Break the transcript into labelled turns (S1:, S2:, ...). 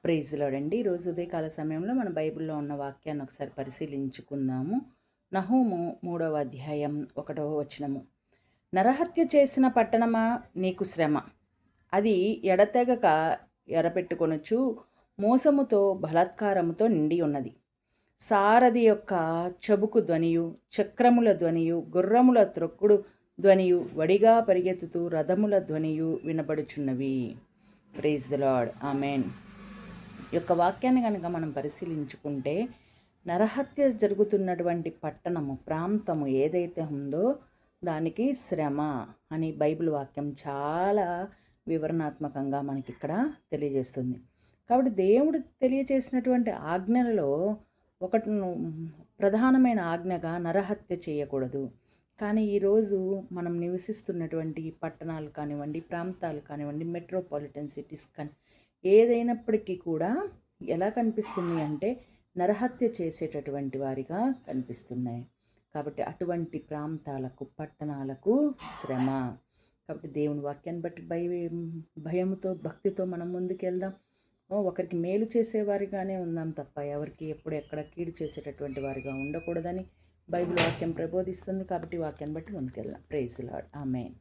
S1: Praise lord అండి. ఈరోజు ఉదయకాల సమయంలో మన బైబిల్లో ఉన్న వాక్యాన్ని ఒకసారి పరిశీలించుకుందాము. నహూము 3వ అధ్యాయం 1వ వచనము. నరహత్య చేసిన పట్టణమా నీకు శ్రమ, అది ఎడతెగక ఎరపెట్టుకొనుచు మోసముతో బలాత్కారముతో నిండి ఉన్నది. సారథి యొక్క చబుకు ధ్వనియు, చక్రముల ధ్వనియు, గుర్రముల త్రొక్కుడు ధ్వనియు, వడిగా పరిగెత్తుతూ రథముల ధ్వనియు వినబడుచున్నవి. Praise the Lord. ఆమెన్. యొక్క వాక్యాన్ని కనుక మనం పరిశీలించుకుంటే, నరహత్య జరుగుతున్నటువంటి పట్టణము, ప్రాంతము ఏదైతే ఉందో దానికి శ్రమ అని బైబిల్ వాక్యం చాలా వివరణాత్మకంగా మనకి ఇక్కడ తెలియజేస్తుంది. కాబట్టి దేవుడు తెలియజేసినటువంటి ఆజ్ఞలలో ఒకటి ప్రధానమైన ఆజ్ఞగా నరహత్య చేయకూడదు. కానీ ఈరోజు మనం నివసిస్తున్నటువంటి పట్టణాలు కానివ్వండి, ప్రాంతాలు కానివ్వండి, మెట్రోపాలిటన్ సిటీస్ కానీ ఏదైనప్పటికీ కూడా ఎలా కనిపిస్తుంది అంటే నరహత్య చేసేటటువంటి వారిగా కనిపిస్తున్నాయి. కాబట్టి అటువంటి ప్రాంతాలకు, పట్టణాలకు శ్రమ. కాబట్టి దేవుని వాక్యాన్ని బట్టి భయముతో, భక్తితో మనం ముందుకెళ్దాం. ఒకరికి మేలు చేసేవారిగానే ఉందాం తప్ప ఎవరికి ఎప్పుడు ఎక్కడ కీడు చేసేటటువంటి వారిగా ఉండకూడదని బైబిల్ వాక్యం ప్రబోధిస్తుంది. కాబట్టి వాక్యాన్ని బట్టి ముందుకెళ్దాం. Praise the Lord. ఆమేన్.